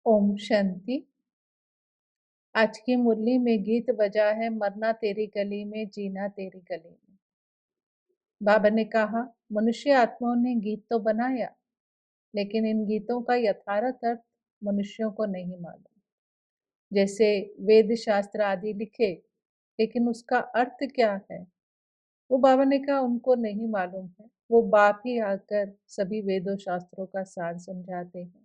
ओम शांति। आज की मुरली में गीत बजा है, मरना तेरी गली में, जीना तेरी गली में। बाबा ने कहा, मनुष्य आत्माओं ने गीत तो बनाया, लेकिन इन गीतों का यथार्थ अर्थ मनुष्यों को नहीं मालूम। जैसे वेद शास्त्र आदि लिखे, लेकिन उसका अर्थ क्या है वो बाबा ने कहा उनको नहीं मालूम है। वो बाप ही आकर सभी वेदों शास्त्रों का सार समझाते हैं।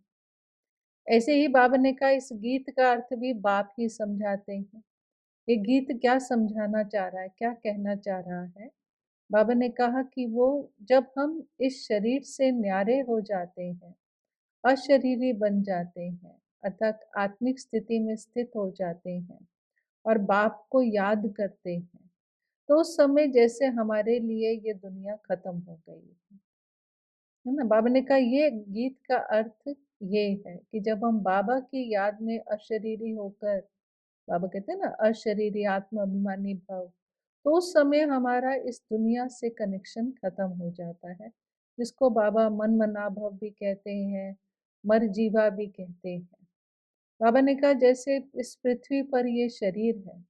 ऐसे ही बाबा ने कहा इस गीत का अर्थ भी बाप ही समझाते हैं। ये गीत क्या समझाना चाह रहा है, क्या कहना चाह रहा है? बाबा ने कहा कि वो जब हम इस शरीर से न्यारे हो जाते हैं, अशरीरी बन जाते हैं, अर्थात आत्मिक स्थिति में स्थित हो जाते हैं और बाप को याद करते हैं, तो उस समय जैसे हमारे लिए ये दुनिया खत्म हो गई है ना। बाबा ने कहा ये गीत का अर्थ ये है कि जब हम बाबा की याद में अशरीरी होकर, बाबा कहते हैं ना अशरीरी आत्म अभिमानी भाव, तो उस समय हमारा इस दुनिया से कनेक्शन खत्म हो जाता है, जिसको बाबा मन मनाभव भी कहते हैं, मर जीवा भी कहते हैं। बाबा ने कहा जैसे इस पृथ्वी पर ये शरीर है,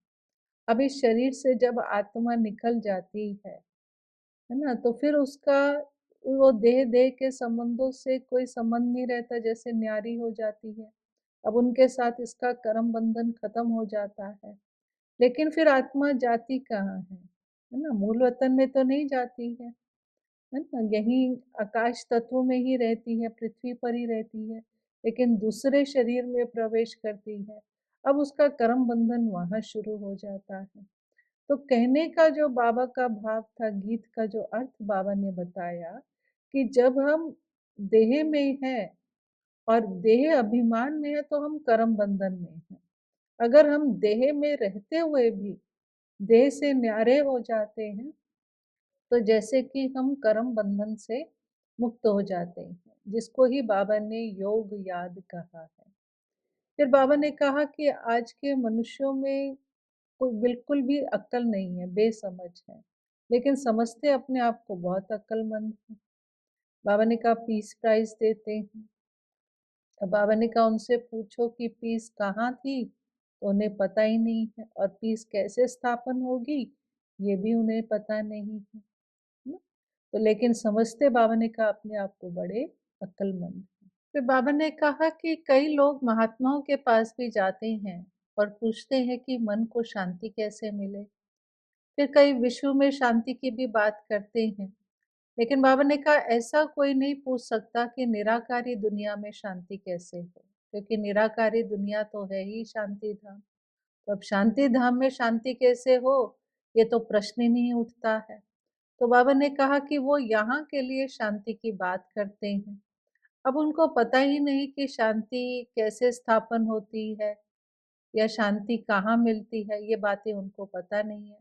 अब इस शरीर से जब आत्मा निकल जाती है ना, तो फिर उसका वो देह देह के संबंधों से कोई संबंध नहीं रहता, जैसे न्यारी हो जाती है। अब उनके साथ इसका कर्म बंधन खत्म हो जाता है। लेकिन फिर आत्मा जाती कहाँ है ना? मूल वतन में तो नहीं जाती है ना? यहीं आकाश तत्व में ही रहती है, पृथ्वी पर ही रहती है, लेकिन दूसरे शरीर में प्रवेश करती है। अब उसका कर्म बंधन वहाँ शुरू हो जाता है। तो कहने का जो बाबा का भाव था, गीत का जो अर्थ बाबा ने बताया कि जब हम देह में हैं और देह अभिमान में है, तो हम कर्म बंधन में हैं। अगर हम देह में रहते हुए भी देह से न्यारे हो जाते हैं, तो जैसे कि हम कर्म बंधन से मुक्त हो जाते हैं, जिसको ही बाबा ने योग याद कहा है। फिर बाबा ने कहा कि आज के मनुष्यों में कोई बिल्कुल भी अक्ल नहीं है, बेसमझ है, लेकिन समझते अपने आप को बहुत अक्लमंद है। बाबा ने कहा पीस प्राइज देते हैं। अब बाबा ने कहा उनसे पूछो कि पीस कहाँ थी, तो उन्हें पता ही नहीं है, और पीस कैसे स्थापन होगी ये भी उन्हें पता नहीं है ना? तो लेकिन समझते बाबा ने कहा अपने आप को बड़े अक्लमंद हैं। फिर बाबा ने कहा कि कई लोग महात्माओं के पास भी जाते हैं और पूछते हैं कि मन को शांति कैसे मिले। फिर कई विश्व में शांति की भी बात करते हैं, लेकिन बाबा ने कहा ऐसा कोई नहीं पूछ सकता कि निराकारी दुनिया में शांति कैसे हो, क्योंकि निराकारी दुनिया तो है ही शांति धाम। तो अब शांति धाम में शांति कैसे हो, ये तो प्रश्न ही नहीं उठता है। तो बाबा ने कहा कि वो यहाँ के लिए शांति की बात करते हैं। अब उनको पता ही नहीं कि शांति कैसे स्थापन होती है या शांति कहाँ मिलती है, ये बातें उनको पता नहीं है।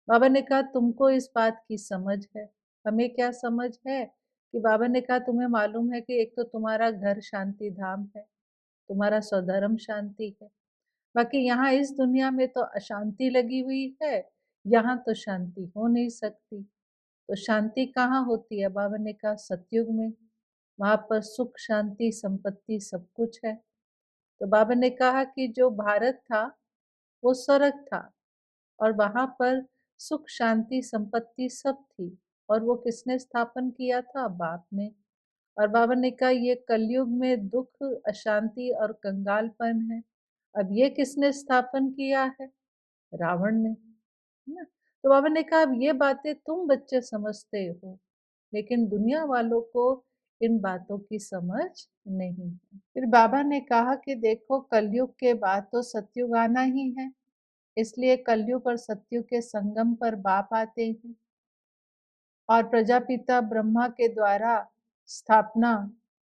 बाबा ने कहा तुमको इस बात की समझ है, हमें क्या समझ है? कि बाबा ने कहा तुम्हें मालूम है कि एक तो तुम्हारा घर शांति धाम है, तुम्हारा स्वधर्म शांति है, बाकी यहाँ इस दुनिया में तो अशांति लगी हुई है, यहाँ तो शांति हो नहीं सकती। तो शांति कहाँ होती है? बाबा ने कहा सतयुग में, वहाँ पर सुख शांति संपत्ति सब कुछ है। तो बाबा ने कहा कि जो भारत था वो स्वर्ग था, और वहाँ पर सुख शांति संपत्ति सब थी, और वो किसने स्थापन किया था? बाप ने। और बाबा ने कहा ये कलयुग में दुख अशांति और कंगालपन है, अब ये किसने स्थापन किया है? रावण ने, है ना? तो बाबा ने कहा अब ये बातें तुम बच्चे समझते हो, लेकिन दुनिया वालों को इन बातों की समझ नहीं है। फिर बाबा ने कहा कि देखो कलयुग के बाद तो सतयुग आना ही है, इसलिए कलयुग और सतयुग के संगम पर बाप आते हैं और प्रजापिता ब्रह्मा के द्वारा स्थापना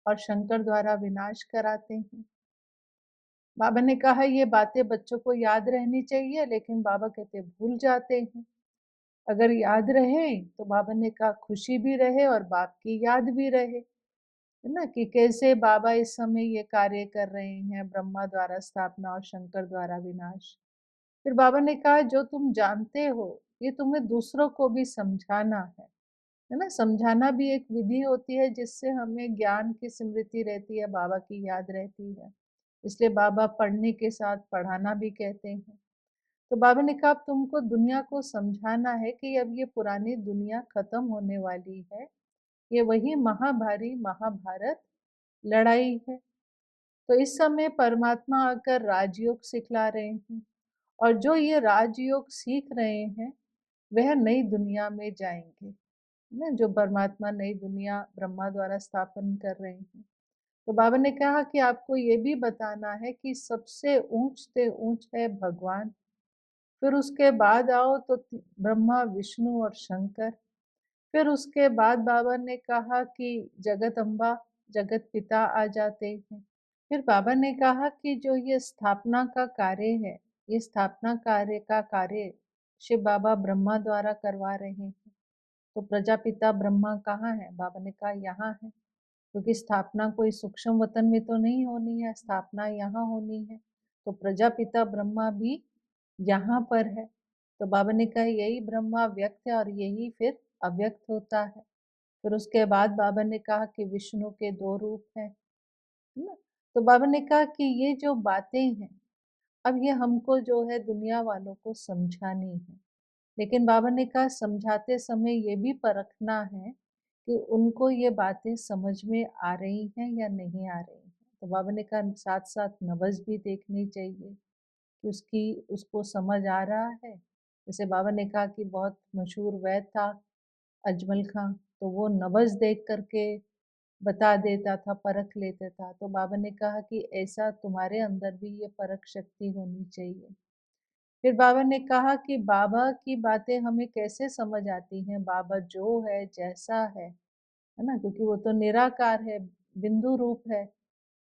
और शंकर द्वारा विनाश कराते हैं। बाबा ने कहा ये बातें बच्चों को याद रहनी चाहिए, लेकिन बाबा कहते भूल जाते हैं। अगर याद रहे तो बाबा ने कहा खुशी भी रहे और बाप की याद भी रहे, है ना, कि कैसे बाबा इस समय ये कार्य कर रहे हैं, ब्रह्मा द्वारा स्थापना और शंकर द्वारा विनाश। फिर बाबा ने कहा जो तुम जानते हो ये तुम्हें दूसरों को भी समझाना है ना। समझाना भी एक विधि होती है जिससे हमें ज्ञान की स्मृति रहती है, बाबा की याद रहती है। इसलिए बाबा पढ़ने के साथ पढ़ाना भी कहते हैं। तो बाबा ने कहा अब तुमको दुनिया को समझाना है कि अब ये पुरानी दुनिया खत्म होने वाली है। ये वही महाभारी महाभारत लड़ाई है। तो इस समय परमात्मा आकर राजयोग सिखला रहे हैं, और जो ये राजयोग सीख रहे हैं वह नई दुनिया में जाएंगे, ना, जो परमात्मा नई दुनिया ब्रह्मा द्वारा स्थापन कर रहे हैं। तो बाबा ने कहा कि आपको ये भी बताना है कि सबसे ऊंच से ऊंच है भगवान, फिर उसके बाद आओ तो ब्रह्मा विष्णु और शंकर, फिर उसके बाद बाबा ने कहा कि जगत अम्बा जगत पिता आ जाते हैं। फिर बाबा ने कहा कि जो ये स्थापना का कार्य है, ये स्थापना कार्य का कार्य शिव बाबा ब्रह्मा द्वारा करवा रहे हैं। तो प्रजापिता ब्रह्मा कहाँ है? बाबा ने कहा यहाँ है, क्योंकि स्थापना कोई सूक्ष्म वतन में तो नहीं होनी है, स्थापना यहाँ होनी है। तो प्रजापिता ब्रह्मा भी यहाँ पर है। तो बाबा ने कहा यही ब्रह्मा व्यक्त है और यही फिर अव्यक्त होता है। फिर उसके बाद बाबा ने कहा कि विष्णु के दो रूप हैं, है ना। तो बाबा ने कहा कि ये जो बातें हैं, अब ये हमको जो है दुनिया वालों को समझानी है। लेकिन बाबा ने कहा समझाते समय ये भी परखना है कि उनको ये बातें समझ में आ रही हैं या नहीं आ रही हैं। तो बाबा ने कहा साथ साथ नब्ज भी देखनी चाहिए कि उसको समझ आ रहा है। जैसे बाबा ने कहा कि बहुत मशहूर वैद्य था अजमल खां, तो वो नब्ज देख करके बता देता था, परख लेता था। तो बाबा ने कहा कि ऐसा तुम्हारे अंदर भी ये परख शक्ति होनी चाहिए। फिर बाबा ने कहा कि बाबा की बातें हमें कैसे समझ आती हैं, बाबा जो है जैसा है ना, क्योंकि वो तो निराकार है, बिंदु रूप है,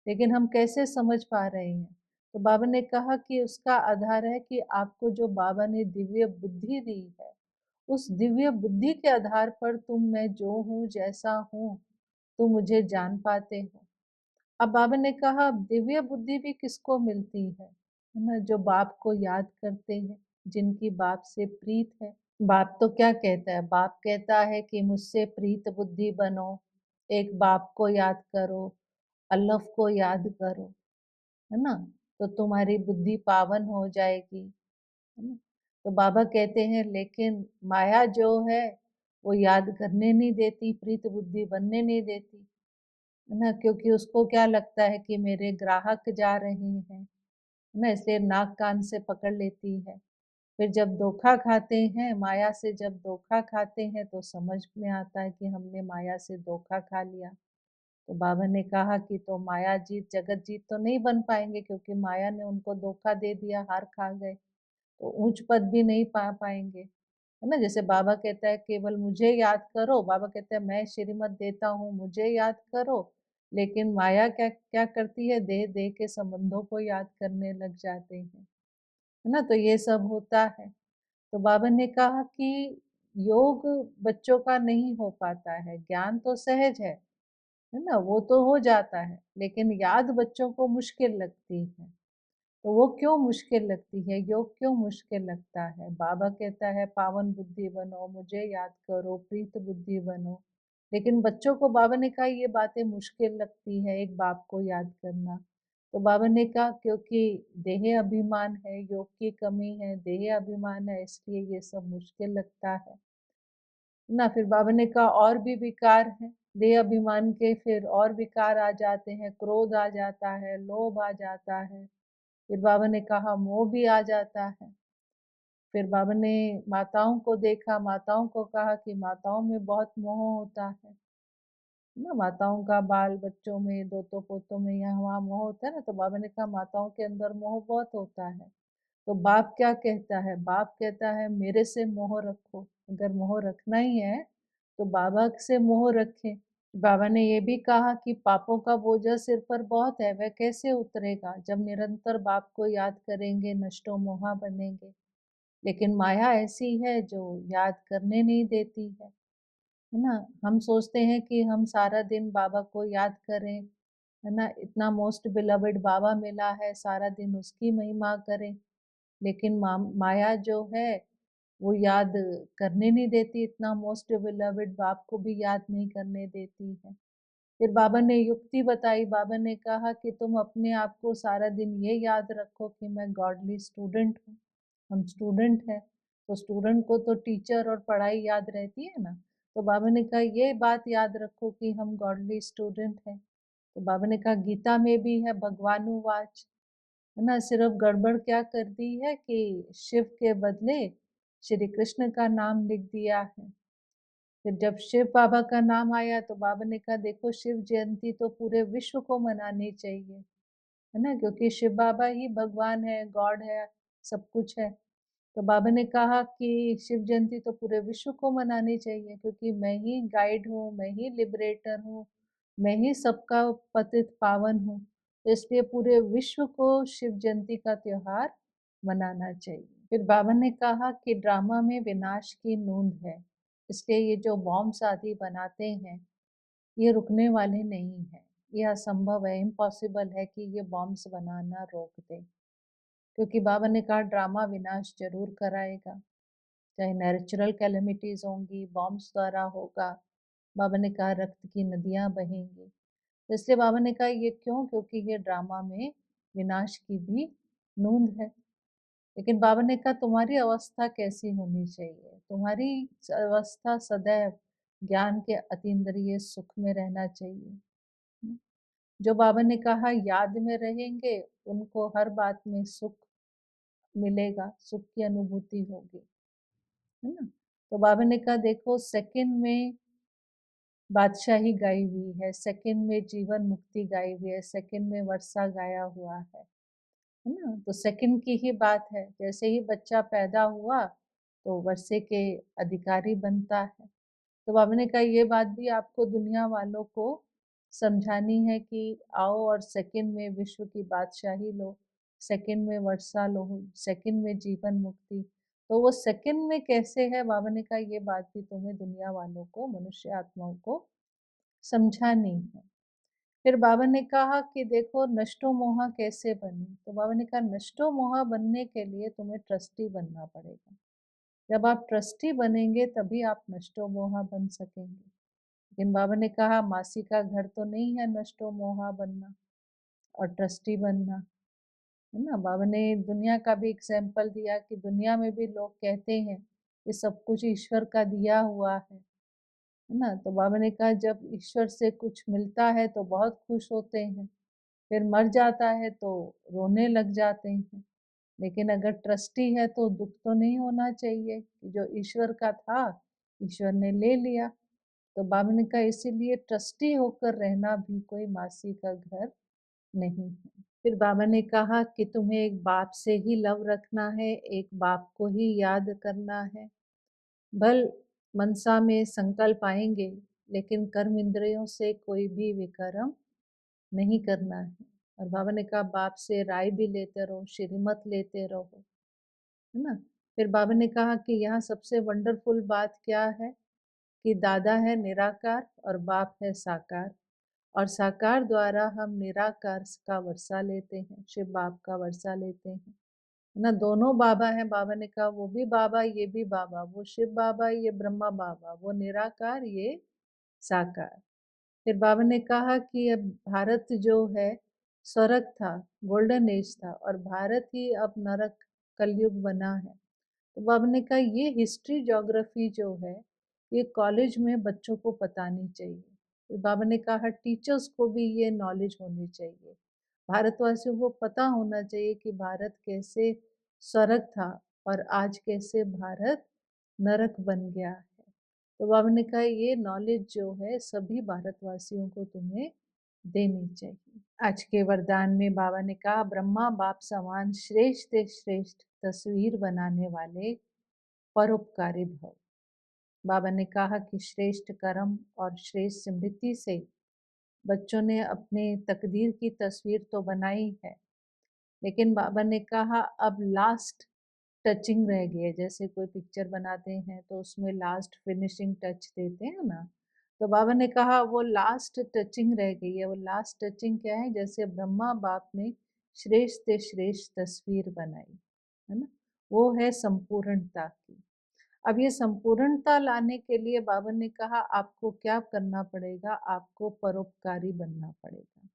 लेकिन हम कैसे समझ पा रहे हैं। तो बाबा ने कहा कि उसका आधार है कि आपको जो बाबा ने दिव्य बुद्धि दी है, उस दिव्य बुद्धि के आधार पर तुम मैं जो हूँ जैसा हूँ तुम मुझे जान पाते हो। अब बाबा ने कहा दिव्य बुद्धि भी किसको मिलती है ना, जो बाप को याद करते हैं, जिनकी बाप से प्रीत है। बाप तो क्या कहता है? बाप कहता है कि मुझसे प्रीत बुद्धि बनो, एक बाप को याद करो, अल्लाह को याद करो, है ना, तो तुम्हारी बुद्धि पावन हो जाएगी, है ना। तो बाबा कहते हैं लेकिन माया जो है वो याद करने नहीं देती, प्रीत बुद्धि बनने नहीं देती, है ना, क्योंकि उसको क्या लगता है कि मेरे ग्राहक जा रहे हैं, है ना, इसलिए नाक कान से पकड़ लेती है। फिर जब धोखा खाते हैं, माया से जब धोखा खाते हैं तो समझ में आता है कि हमने माया से धोखा खा लिया। तो बाबा ने कहा कि तो माया जीत जगत जीत तो नहीं बन पाएंगे, क्योंकि माया ने उनको धोखा दे दिया, हार खा गए, तो ऊंच पद भी नहीं पा पाएंगे, है ना। जैसे बाबा कहता है केवल मुझे याद करो, बाबा कहता है मैं श्रीमत देता हूँ मुझे याद करो, लेकिन माया क्या क्या करती है, देह देह के संबंधों को याद करने लग जाते हैं, है ना। तो ये सब होता है। तो बाबा ने कहा कि योग बच्चों का नहीं हो पाता है, ज्ञान तो सहज है ना, वो तो हो जाता है, लेकिन याद बच्चों को मुश्किल लगती है। तो वो क्यों मुश्किल लगती है, योग क्यों मुश्किल लगता है? बाबा कहता है पावन बुद्धि बनो, मुझे याद करो, प्रीत बुद्धि बनो, लेकिन बच्चों को बाबा ने कहा ये बातें मुश्किल लगती है, एक बाप को याद करना। तो बाबा ने कहा क्योंकि देह अभिमान है, योग की कमी है, देह अभिमान है, इसलिए ये सब मुश्किल लगता है ना। फिर बाबा ने कहा और भी विकार हैं, देह अभिमान के फिर और विकार आ जाते हैं, क्रोध आ जाता है, लोभ आ जाता है, फिर बाबा ने कहा मोह भी आ जाता है। फिर बाबा ने माताओं को देखा, माताओं को कहा कि माताओं में बहुत मोह होता है ना, माताओं का बाल बच्चों में, दोतों पोतों में यहाँ वहाँ मोह होता है ना। तो बाबा ने कहा माताओं के अंदर मोह बहुत होता है। तो बाप क्या कहता है? बाप कहता है मेरे से मोह रखो, अगर मोह रखना ही है तो बाबा से मोह रखें। बाबा ने ये भी कहा कि पापों का बोझा सिर पर बहुत है, वह कैसे उतरेगा जब निरंतर बाप को याद करेंगे, नष्टो मोहा बनेंगे। लेकिन माया ऐसी है जो याद करने नहीं देती है ना। हम सोचते हैं कि हम सारा दिन बाबा को याद करें, है ना, इतना मोस्ट बिलवेड बाबा मिला है, सारा दिन उसकी महिमा करें, लेकिन माया जो है वो याद करने नहीं देती, इतना मोस्ट बिलवेड बाप को भी याद नहीं करने देती है। फिर बाबा ने युक्ति बताई, बाबा ने कहा कि तुम अपने आप को सारा दिन ये याद रखो कि मैं गॉडली स्टूडेंट हूँ। हम स्टूडेंट हैं, तो स्टूडेंट को तो टीचर और पढ़ाई याद रहती है ना। तो बाबा ने कहा ये बात याद रखो कि हम गॉडली स्टूडेंट हैं। तो बाबा ने कहा गीता में भी है भगवानुवाच, है ना। सिर्फ गड़बड़ क्या कर दी है कि शिव के बदले श्री कृष्ण का नाम लिख दिया है। फिर जब शिव बाबा का नाम आया तो बाबा ने कहा देखो शिव जयंती तो पूरे विश्व को मनानी चाहिए, है ना, क्योंकि शिव बाबा ही भगवान है, गॉड है, सब कुछ है। तो बाबा ने कहा कि शिव जयंती तो पूरे विश्व को मनानी चाहिए क्योंकि मैं ही गाइड हूँ, मैं ही लिबरेटर हूँ, मैं ही सबका पतित पावन हूँ। तो इसलिए पूरे विश्व को शिव जयंती का त्योहार मनाना चाहिए। फिर बाबा ने कहा कि ड्रामा में विनाश की नूंद है, इसलिए ये जो बॉम्ब्स आदि बनाते हैं ये रुकने वाले नहीं है। ये असंभव है, इम्पॉसिबल है कि ये बॉम्ब्स बनाना रोक दे, क्योंकि बाबा ने कहा ड्रामा विनाश जरूर कराएगा, चाहे नेचुरल कैलेमिटीज होंगी, बॉम्ब्स द्वारा होगा। बाबा ने कहा रक्त की नदियां बहेंगी। तो इसलिए बाबा ने कहा ये क्यों, क्योंकि ये ड्रामा में विनाश की भी नूंद है। लेकिन बाबा ने कहा तुम्हारी अवस्था कैसी होनी चाहिए, तुम्हारी अवस्था सदैव ज्ञान के अतीन्द्रिय सुख में रहना चाहिए। जो बाबा ने कहा याद में रहेंगे उनको हर बात में सुख मिलेगा, सुख की अनुभूति होगी, है ना। तो बाबा ने कहा देखो सेकंड में बादशाही गाई हुई है, सेकंड में जीवन मुक्ति गाई हुई है, सेकंड में वर्षा गाया हुआ है ना। तो सेकंड की ही बात है, जैसे ही बच्चा पैदा हुआ तो वर्षे के अधिकारी बनता है। तो बाबा ने कहा ये बात भी आपको दुनिया वालों को समझानी है कि आओ और सेकंड में विश्व की बादशाही लो, सेकंड में वर्षा लो, सेकंड में जीवन मुक्ति। तो वो सेकंड में कैसे है, बाबा ने कहा ये बात भी तुम्हें दुनिया वालों को, मनुष्य आत्माओं को समझानी है। फिर बाबा ने कहा कि देखो नष्टो मोहा कैसे बने। तो बाबा ने कहा नष्टो मोहा बनने के लिए तुम्हें ट्रस्टी बनना पड़ेगा। जब आप ट्रस्टी बनेंगे तभी आप नष्टो मोहा बन सकेंगे। लेकिन बाबा ने कहा मासी का घर तो नहीं है नष्टो मोहा बनना और ट्रस्टी बनना, है ना। बाबा ने दुनिया का भी एग्जाम्पल दिया कि दुनिया में भी लोग कहते हैं कि सब कुछ ईश्वर का दिया हुआ है ना। तो बाबा ने कहा जब ईश्वर से कुछ मिलता है तो बहुत खुश होते हैं, फिर मर जाता है तो रोने लग जाते हैं। लेकिन अगर ट्रस्टी है तो दुख तो नहीं होना चाहिए कि जो ईश्वर का था ईश्वर ने ले लिया। तो बाबा ने कहा इसीलिए ट्रस्टी होकर रहना भी कोई मासी का घर नहीं है। फिर बाबा ने कहा कि तुम्हें एक बाप से ही लव रखना है, एक बाप को ही याद करना है। भल मनसा में संकल्प आएंगे लेकिन कर्म इंद्रियों से कोई भी विकर्म नहीं करना है। और बाबा ने कहा बाप से राय भी लेते रहो, श्रीमत लेते रहो, है ना। फिर बाबा ने कहा कि यहाँ सबसे वंडरफुल बात क्या है कि दादा है निराकार और बाप है साकार, और साकार द्वारा हम निराकार का वर्षा लेते हैं, शिव बाप का वर्षा लेते हैं, है ना। दोनों बाबा हैं। बाबा ने कहा वो भी बाबा ये भी बाबा, वो शिव बाबा ये ब्रह्मा बाबा, वो निराकार ये साकार। फिर बाबा ने कहा कि अब भारत जो है स्वर्ग था, गोल्डन एज था, और भारत ही अब नरक कलयुग बना है। तो बाबा ने कहा ये हिस्ट्री ज्योग्राफी जो है ये कॉलेज में बच्चों को बतानी चाहिए। तो बाबा ने कहा टीचर्स को भी ये नॉलेज होनी चाहिए, भारतवासियों को पता होना चाहिए कि भारत कैसे स्वर्ग था और आज कैसे भारत नरक बन गया है। तो बाबा ने कहा ये नॉलेज जो है सभी भारतवासियों को तुम्हें देनी चाहिए। आज के वरदान में बाबा ने कहा ब्रह्मा बाप समान श्रेष्ठ श्रेष्ठ तस्वीर बनाने वाले परोपकारी भव। बाबा ने कहा कि श्रेष्ठ कर्म और श्रेष्ठ स्मृति से बच्चों ने अपने तकदीर की तस्वीर तो बनाई है, लेकिन बाबा ने कहा अब लास्ट टचिंग रह गई है। जैसे कोई पिक्चर बनाते हैं तो उसमें लास्ट फिनिशिंग टच देते हैं ना, तो बाबा ने कहा वो लास्ट टचिंग रह गई है। वो लास्ट टचिंग क्या है, जैसे ब्रह्मा बाप ने श्रेष्ठ से श्रेष्ठ तस्वीर बनाई, है ना, वो है संपूर्णता की। अब ये संपूर्णता लाने के लिए बाबा ने कहा आपको क्या करना पड़ेगा, आपको परोपकारी बनना पड़ेगा।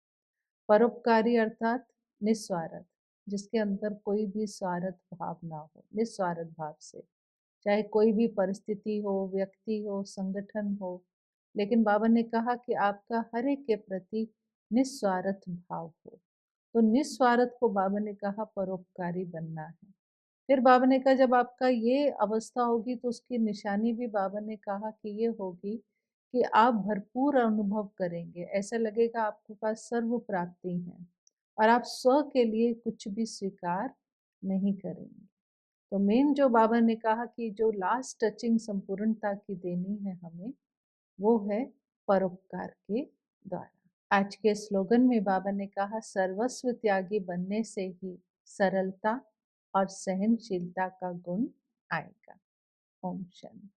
परोपकारी अर्थात निस्वार्थ, जिसके अंदर कोई भी स्वार्थ भाव ना हो, निस्वार्थ भाव से, चाहे कोई भी परिस्थिति हो, व्यक्ति हो, संगठन हो। लेकिन बाबा ने कहा कि आपका हर एक के प्रति निस्वार्थ भाव हो। तो निस्वार्थ को बाबा ने कहा परोपकारी बनना है। फिर बाबा ने कहा जब आपका ये अवस्था होगी तो उसकी निशानी भी बाबा ने कहा कि ये होगी कि आप भरपूर अनुभव करेंगे, ऐसा लगेगा आपके पास सर्व प्राप्ति है और आप स्व के लिए कुछ भी स्वीकार नहीं करेंगे। तो मेन जो बाबा ने कहा कि जो लास्ट टचिंग संपूर्णता की देनी है हमें, वो है परोपकार के द्वारा। आज के स्लोगन में बाबा ने कहा सर्वस्व त्यागी बनने से ही सरलता और सहनशीलता का गुण आएगा। ओम शांति।